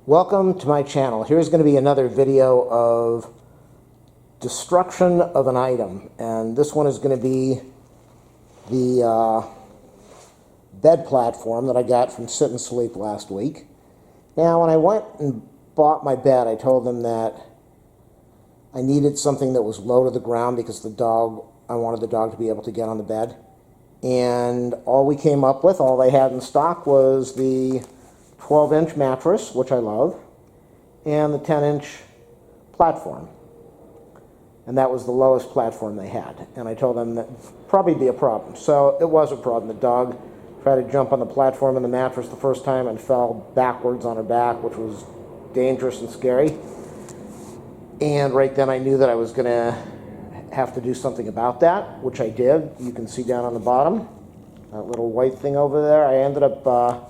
Welcome to my channel. Here's going to be another video of destruction of an item, and this one is going to be the bed platform that I got from Sit and Sleep last week. Now, when I went and bought my bed, I told them that I needed something that was low to the ground because I wanted the dog to be able to get on the bed. And all we came up with, all they had in stock, was the 12-inch mattress, which I love, and the 10-inch platform. And that was the lowest platform they had. And I told them that would probably be a problem. So it was a problem. The dog tried to jump on the platform and the mattress the first time and fell backwards on her back, which was dangerous and scary. And right then I knew that I was going to have to do something about that, which I did. You can see down on the bottom, that little white thing over there. I ended up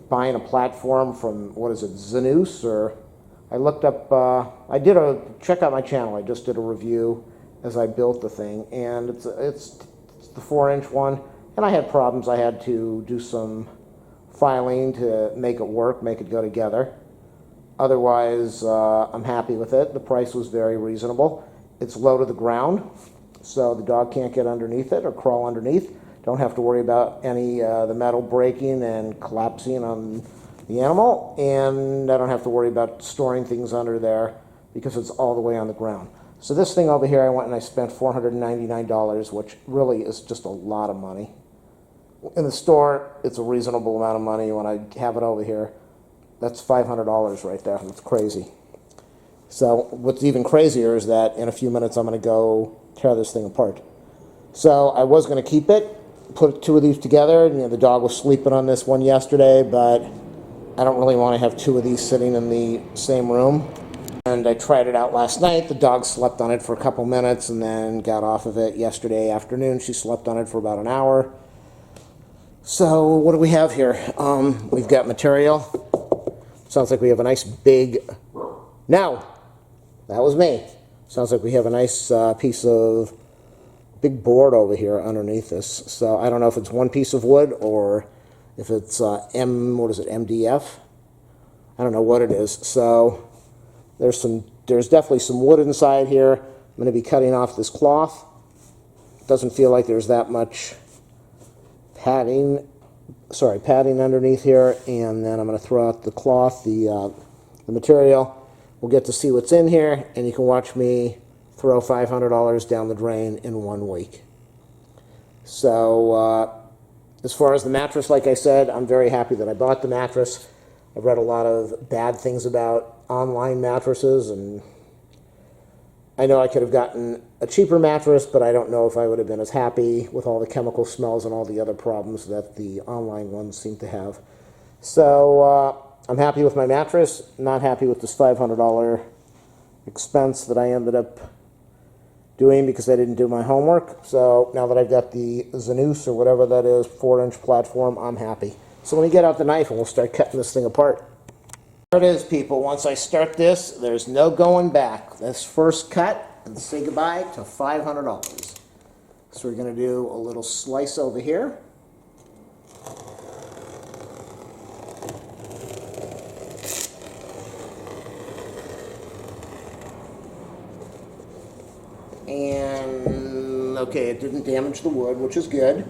buying a platform from, what is it, Zanus, or I looked up, check out my channel, I just did a review as I built the thing, and it's the 4-inch one, and I had problems. I had to do some filing to make it work, make it go together. Otherwise, I'm happy with it. The price was very reasonable. It's low to the ground, so the dog can't get underneath it or crawl underneath. Don't have to worry about any the metal breaking and collapsing on the animal, and I don't have to worry about storing things under there because it's all the way on the ground. So this thing over here, I went and I spent $499, which really is just a lot of money. In the store, it's a reasonable amount of money. When I have it over here, that's $500 right there. That's crazy. So what's even crazier is that in a few minutes I'm going to go tear this thing apart. So I was going to keep it, put two of these together. You know, the dog was sleeping on this one yesterday, but I don't really want to have two of these sitting in the same room. And I tried it out last night. The dog slept on it for a couple minutes and then got off of it yesterday afternoon. She slept on it for about an hour. So what do we have here? We've got material. Sounds like we have a nice big... No! That was me. Sounds like we have a nice piece of big board over here underneath this. So I don't know if it's one piece of wood or if it's MDF. I don't know what it is. So there's definitely some wood inside here. I'm going to be cutting off this cloth. Doesn't feel like there's that much padding underneath here. And then I'm going to throw out the cloth, the material. We'll get to see what's in here, and you can watch me throw $500 down the drain in 1 week. So as far as the mattress, like I said, I'm very happy that I bought the mattress. I've read a lot of bad things about online mattresses, and I know I could have gotten a cheaper mattress, but I don't know if I would have been as happy with all the chemical smells and all the other problems that the online ones seem to have. So I'm happy with my mattress, not happy with this $500 expense that I ended up doing because I didn't do my homework. So now that I've got the Zanus or whatever that is, 4-inch platform, I'm happy. So let me get out the knife and we'll start cutting this thing apart. There it is, people. Once I start this, there's no going back. This first cut, and say goodbye to $500. So we're going to do a little slice over here. And, okay, it didn't damage the wood, which is good.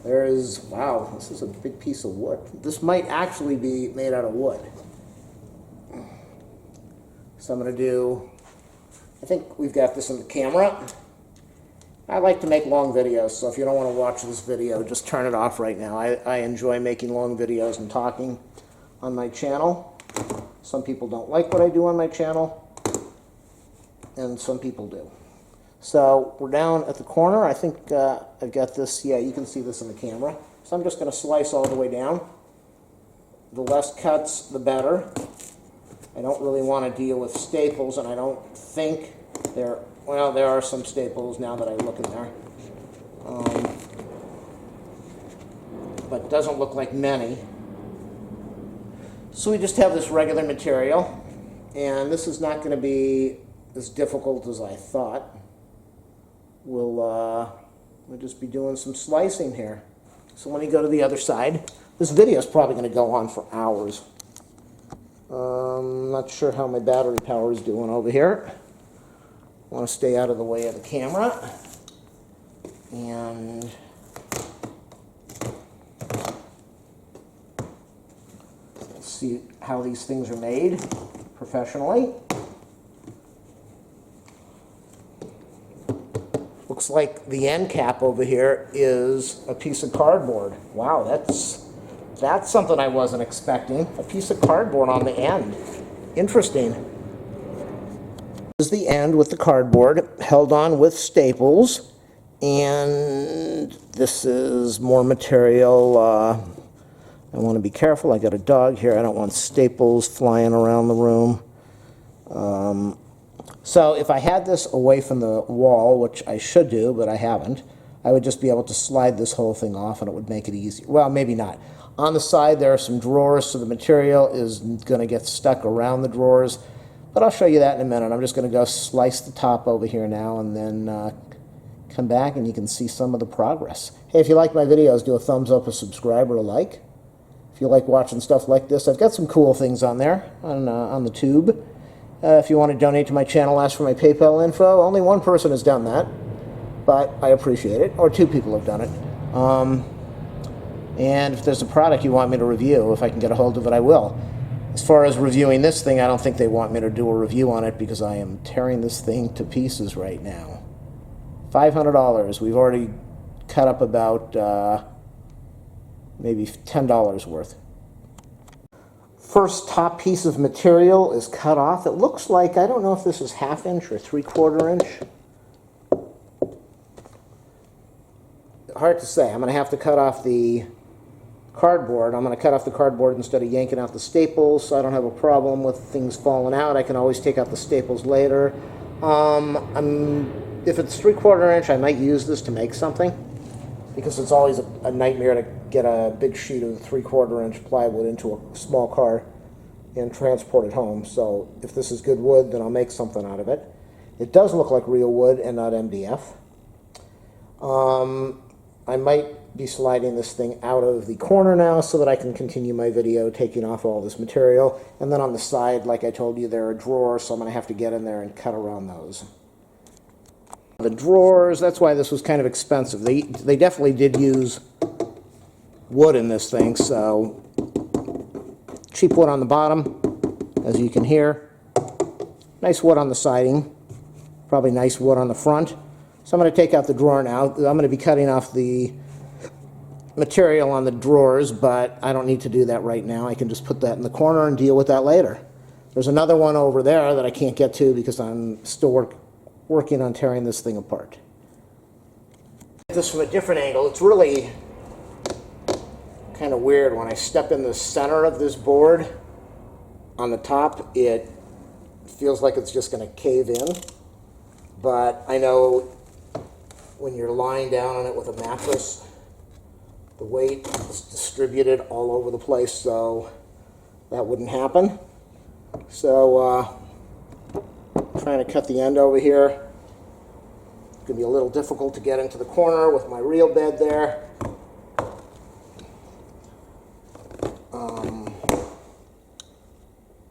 Wow, this is a big piece of wood. This might actually be made out of wood. So I'm going to do, I think we've got this in the camera. I like to make long videos, so if you don't want to watch this video, just turn it off right now. I enjoy making long videos and talking on my channel. Some people don't like what I do on my channel, and some people do. So we're down at the corner. I think I've got this, yeah, you can see this in the camera. So I'm just going to slice all the way down. The less cuts, the better. I don't really want to deal with staples, and I don't think there are some staples now that I look in there. But it doesn't look like many. So we just have this regular material, and this is not going to be as difficult as I thought. We'll just be doing some slicing here. So let me go to the other side. This video is probably going to go on for hours. Not sure how my battery power is doing over here. I want to stay out of the way of the camera. And let's see how these things are made professionally. Looks like the end cap over here is a piece of cardboard. Wow, that's something I wasn't expecting. A piece of cardboard on the end. Interesting. This is the end with the cardboard held on with staples. And this is more material. I want to be careful. I got a dog here. I don't want staples flying around the room. So if I had this away from the wall, which I should do, but I haven't, I would just be able to slide this whole thing off and it would make it easy. Well, maybe not. On the side there are some drawers, so the material is going to get stuck around the drawers. But I'll show you that in a minute. I'm just going to go slice the top over here now and then come back and you can see some of the progress. Hey, if you like my videos, do a thumbs up, a subscribe, or a like. If you like watching stuff like this, I've got some cool things on there on the tube. If you want to donate to my channel, ask for my PayPal info. Only one person has done that, but I appreciate it. Or two people have done it. And if there's a product you want me to review, if I can get a hold of it, I will. As far as reviewing this thing, I don't think they want me to do a review on it because I am tearing this thing to pieces right now. $500. We've already cut up about maybe $10 worth. First top piece of material is cut off. It looks like, I don't know if this is 1/2 inch or 3/4 inch. Hard to say. I'm going to have to cut off the cardboard. I'm going to cut off the cardboard instead of yanking out the staples, so I don't have a problem with things falling out. I can always take out the staples later. If it's 3/4 inch, I might use this to make something, because it's always a nightmare to get a big sheet of 3/4 inch plywood into a small car and transport it home. So if this is good wood, then I'll make something out of it. It does look like real wood and not MDF. I might be sliding this thing out of the corner now so that I can continue my video taking off all this material. And then on the side, like I told you, there are drawers, so I'm going to have to get in there and cut around those. The drawers, that's why this was kind of expensive. They definitely did use wood in this thing, so cheap wood on the bottom, as you can hear. Nice wood on the siding. Probably nice wood on the front. So I'm going to take out the drawer now. I'm going to be cutting off the material on the drawers, but I don't need to do that right now. I can just put that in the corner and deal with that later. There's another one over there that I can't get to because I'm still working on tearing this thing apart. This from a different angle. It's really kind of weird when I step in the center of this board on the top. It feels like it's just going to cave in, but I know when you're lying down on it with a mattress, the weight is distributed all over the place, so that wouldn't happen. So trying to cut the end over here. It's going to be a little difficult to get into the corner with my real bed there.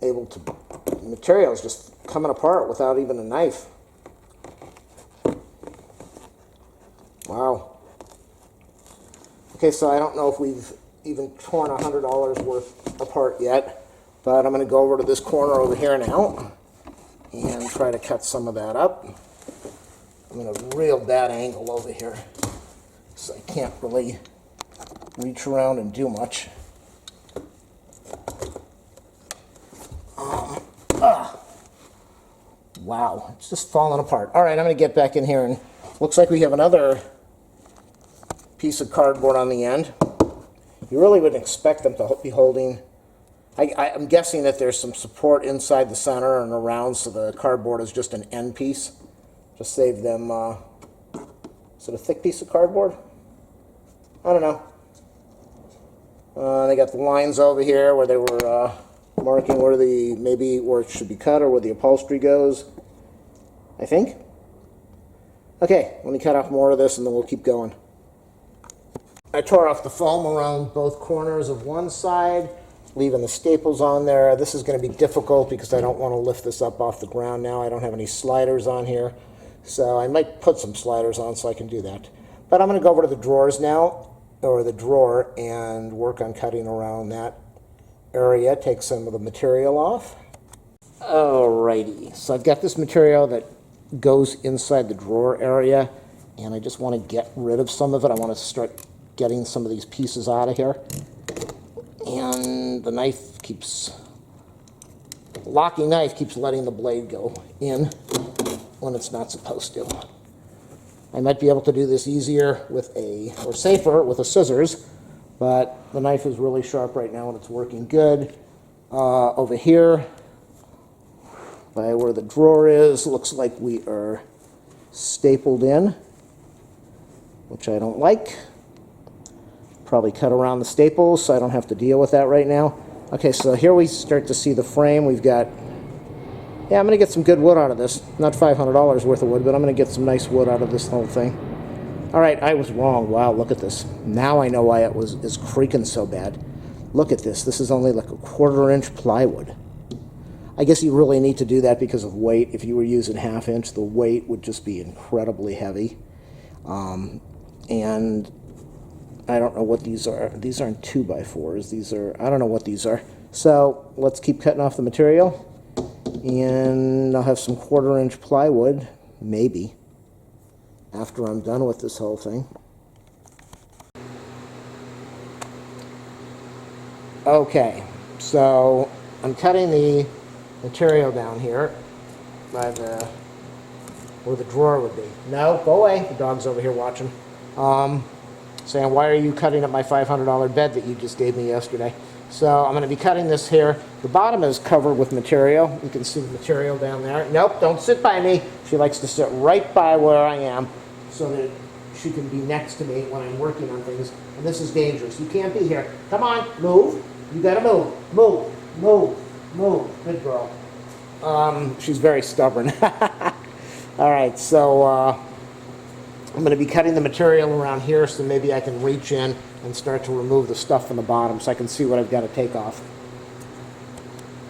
The material is just coming apart without even a knife. Wow. Okay, so I don't know if we've even torn $100 worth apart yet, but I'm going to go over to this corner over here now and try to cut some of that up. I'm in a real bad angle over here, so I can't really reach around and do much. Wow, it's just falling apart. All right, I'm going to get back in here, and looks like we have another piece of cardboard on the end. You really wouldn't expect them to be holding. I'm guessing that there's some support inside the center and around, so the cardboard is just an end piece. Just save them. Is it a thick piece of cardboard? I don't know. They got the lines over here where they were marking where maybe where it should be cut or where the upholstery goes, I think. Okay, let me cut off more of this and then we'll keep going. I tore off the foam around both corners of one side leaving the staples on there. This is going to be difficult because I don't want to lift this up off the ground now. I don't have any sliders on here. So I might put some sliders on so I can do that. But I'm going to go over to the drawers now, or the drawer, and work on cutting around that area, take some of the material off. Alrighty, so I've got this material that goes inside the drawer area, and I just want to get rid of some of it. I want to start getting some of these pieces out of here. And the knife keeps, the locking knife keeps letting the blade go in when it's not supposed to. I might be able to do this easier with or safer with a scissors, but the knife is really sharp right now and it's working good. Over here, by where the drawer is, looks like we are stapled in, which I don't like. Probably cut around the staples so I don't have to deal with that right now. Okay, so here we start to see the frame. We've got, yeah, I'm going to get some good wood out of this. Not $500 worth of wood, but I'm going to get some nice wood out of this whole thing. All right, I was wrong. Wow, look at this. Now I know why it is creaking so bad. Look at this. This is only like a 1/4 inch plywood. I guess you really need to do that because of weight. If you were using 1/2 inch, the weight would just be incredibly heavy. And I don't know what these are. These aren't 2x4s. These are, I don't know what these are. So let's keep cutting off the material. And I'll have some 1/4 inch plywood, maybe, after I'm done with this whole thing. Okay, so I'm cutting the material down here by where the drawer would be. No, go away. The dog's over here watching. Saying, why are you cutting up my $500 bed that you just gave me yesterday? So I'm going to be cutting this here. The bottom is covered with material. You can see the material down there. Nope, don't sit by me. She likes to sit right by where I am so that she can be next to me when I'm working on things. And this is dangerous. You can't be here. Come on, move. You got to move. Move, move, move. Good girl. She's very stubborn. All right, so I'm going to be cutting the material around here so maybe I can reach in and start to remove the stuff from the bottom so I can see what I've got to take off.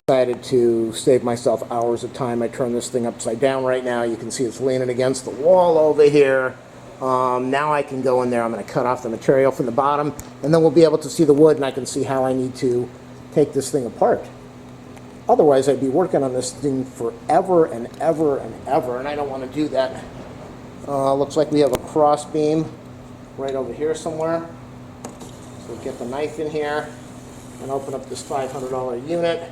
Decided to save myself hours of time. I turned this thing upside down right now. You can see it's leaning against the wall over here. Now I can go in there. I'm going to cut off the material from the bottom, and then we'll be able to see the wood, and I can see how I need to take this thing apart. Otherwise, I'd be working on this thing forever and ever and ever, and I don't want to do that. Looks like we have a cross beam right over here somewhere. So we'll get the knife in here and open up this $500 unit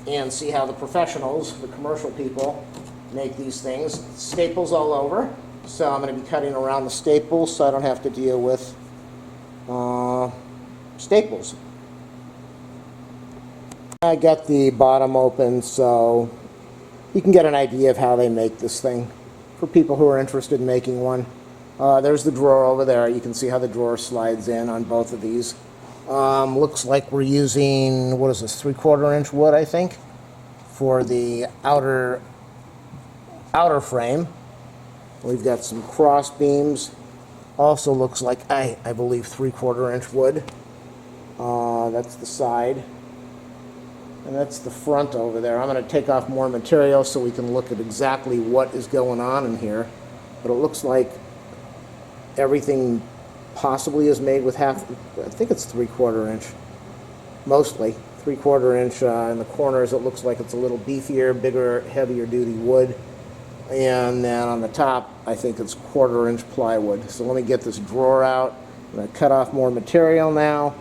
and see how the professionals, the commercial people, make these things. Staples all over. So I'm going to be cutting around the staples so I don't have to deal with staples. I got the bottom open so you can get an idea of how they make this thing for people who are interested in making one. There's the drawer over there. You can see how the drawer slides in on both of these. Looks like we're using, what is this, 3/4 inch wood, I think, for the outer frame. We've got some cross beams. Also looks like, I believe, 3/4 inch wood. That's the side. And that's the front over there. I'm going to take off more material so we can look at exactly what is going on in here. But it looks like everything possibly is made with I think it's 3/4 inch. Mostly 3/4 inch in the corners. It looks like it's a little beefier, bigger, heavier duty wood. And then on the top, I think it's 1/4 inch plywood. So let me get this drawer out. I'm going to cut off more material now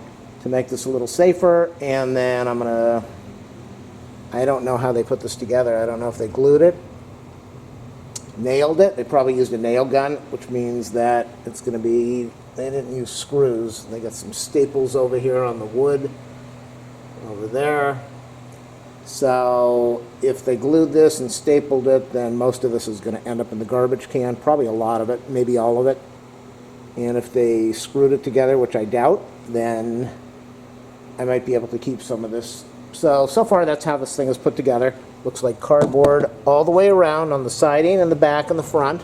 to make this a little safer. And then I'm going to, I don't know how they put this together. I don't know if they glued it, nailed it. They probably used a nail gun, which means that it's going to be, they didn't use screws. They got some staples over here on the wood, over there. So if they glued this and stapled it, then most of this is going to end up in the garbage can, probably a lot of it, maybe all of it. And if they screwed it together, which I doubt, then I might be able to keep some of this. So far that's how this thing is put together. Looks like cardboard all the way around on the siding and the back and the front.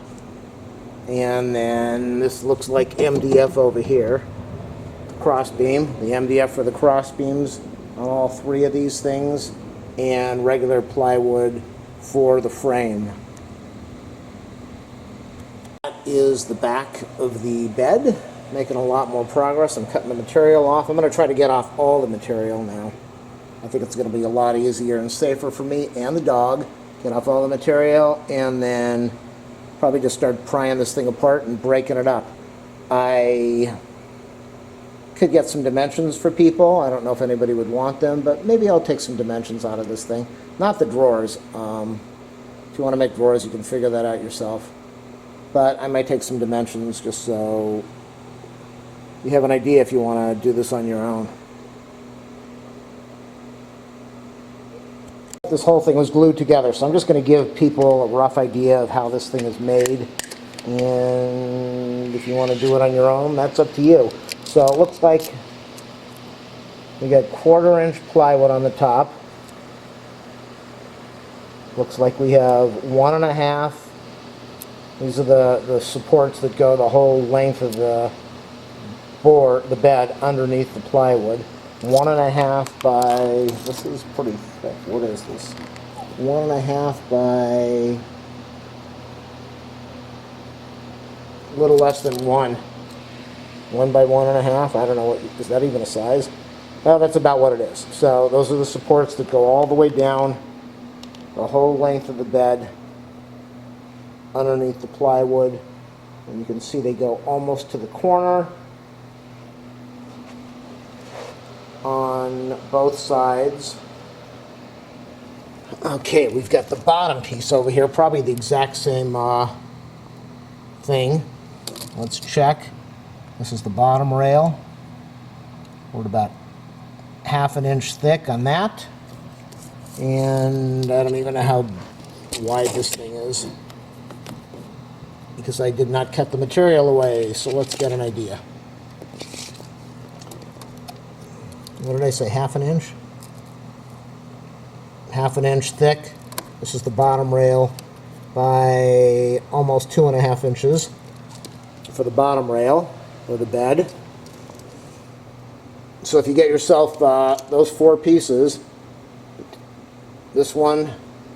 And then this looks like MDF over here. Cross beam, the MDF for the cross beams on all three of these things, and regular plywood for the frame. That is the back of the bed. Making a lot more progress. I'm cutting the material off. I'm going to try to get off all the material now. I think it's going to be a lot easier and safer for me and the dog. Get off all the material and then probably just start prying this thing apart and breaking it up. I could get some dimensions for people. I don't know if anybody would want them, but maybe I'll take some dimensions out of this thing. Not the drawers. If you want to make drawers, you can figure that out yourself. But I might take some dimensions just so you have an idea if you want to do this on your own. This whole thing was glued together, so I'm just going to give people a rough idea of how this thing is made. And if you want to do it on your own, that's up to you. So it looks like we got 1/4-inch plywood on the top. Looks like we have 1.5. These are the supports that go the whole length of the board, the bed underneath the plywood. 1.5 by, this is pretty thick. What is this? 1.5 by a little less than 1. 1 by 1.5. I don't know, what is that even a size? Well, that's about what it is. So those are the supports that go all the way down the whole length of the bed underneath the plywood. And you can see they go almost to the corner on both sides. Okay, we've got the bottom piece over here, probably the exact same thing. Let's check. This is the bottom rail. We're at about 1/2 inch thick on that. And I don't even know how wide this thing is, because I did not cut the material away. So let's get an idea. What did I say, 1/2 inch? 1/2 inch thick. This is the bottom rail by almost 2.5 inches for the bottom rail or the bed. So if you get yourself those 4 pieces, this one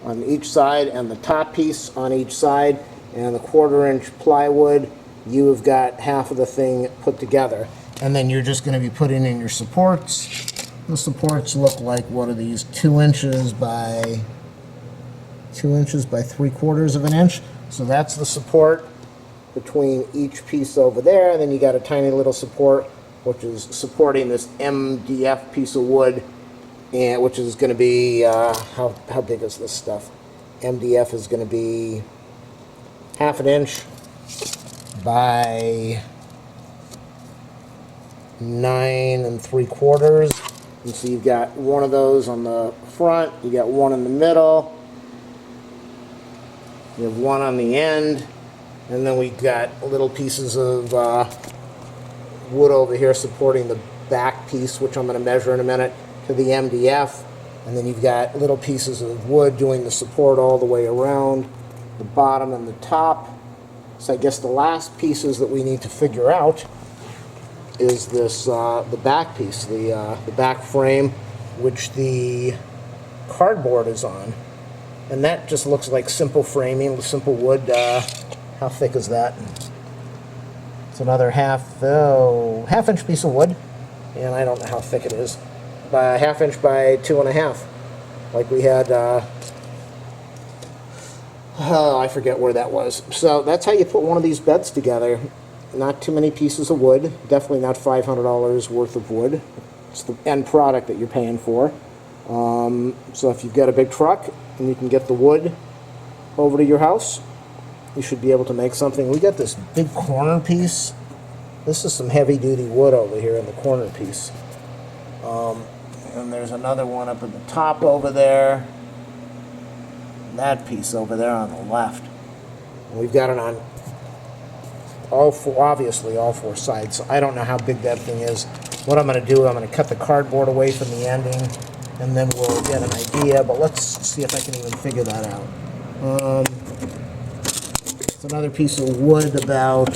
on each side and the top piece on each side and the 1/4-inch plywood, you have got half of the thing put together. And then you're just going to be putting in your supports. The supports look like, what are these, 2 inches by 3/4 of an inch. So that's the support between each piece over there. And then you got a tiny little support which is supporting this MDF piece of wood, and which is going to be how big is this stuff? MDF is going to be 1/2 inch by 9 3/4. And so you've got one of those on the front, you got one in the middle, you have one on the end, and then we've got little pieces of wood over here supporting the back piece, which I'm going to measure in a minute, to the MDF. And then you've got little pieces of wood doing the support all the way around the bottom and the top. So I guess the last pieces that we need to figure out is this the back piece, the back frame, which the cardboard is on, and that just looks like simple framing with simple wood. How thick is that? It's another half-inch piece of wood, and I don't know how thick it is, by 1/2 inch by 2.5, like we had. I forget where that was. So that's how you put one of these beds together. Not too many pieces of wood, definitely not $500 worth of wood. It's the end product that you're paying for. So if you've got a big truck and you can get the wood over to your house, you should be able to make something. We got this big corner piece. This is some heavy duty wood over here in the corner piece. And there's another one up at the top over there. And that piece over there on the left. And we've got it on obviously all 4 sides. So I don't know how big that thing is. What I'm going to do, I'm going to cut the cardboard away from the ending, and then we'll get an idea. But let's see if I can even figure that out. It's another piece of wood about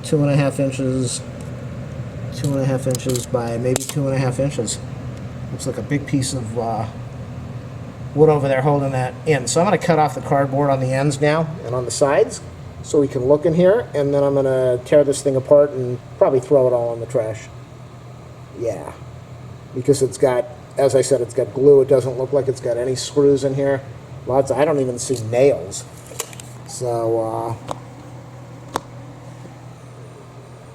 2.5 inches by maybe 2.5 inches. Looks like a big piece of wood over there holding that in. So I'm going to cut off the cardboard on the ends now and on the sides so we can look in here, and then I'm going to tear this thing apart and probably throw it all in the trash. Yeah, because it's got, as I said, it's got glue. It doesn't look like it's got any screws in here. I don't even see nails. So,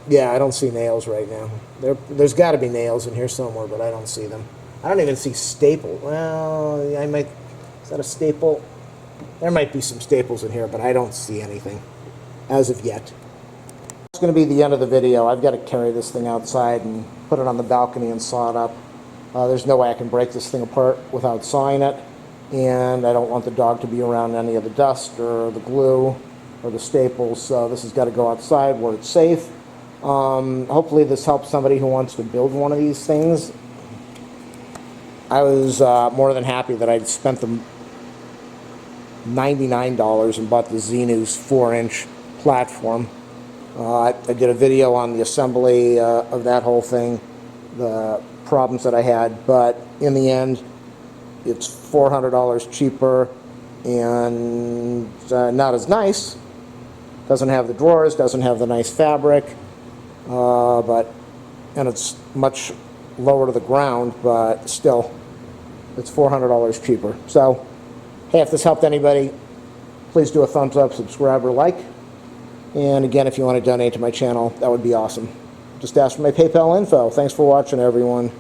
yeah, I don't see nails right now. There's got to be nails in here somewhere, but I don't see them. I don't even see staple. Well, I might, is that a staple? There might be some staples in here, but I don't see anything as of yet. It's going to be the end of the video. I've got to carry this thing outside and put it on the balcony and saw it up. There's no way I can break this thing apart without sawing it, and I don't want the dog to be around any of the dust or the glue or the staples, so this has got to go outside where it's safe. Hopefully this helps somebody who wants to build one of these things. I was more than happy that I'd spent the $99 and bought the Xenus 4-inch platform. I did a video on the assembly of that whole thing, the problems that I had, but in the end it's $400 cheaper and not as nice. Doesn't have the drawers, doesn't have the nice fabric, and it's much lower to the ground, but still it's $400 cheaper. So hey, if this helped anybody, please do a thumbs up, subscribe, or like. And again, if you want to donate to my channel, that would be awesome. Just ask for my PayPal info. Thanks for watching, everyone.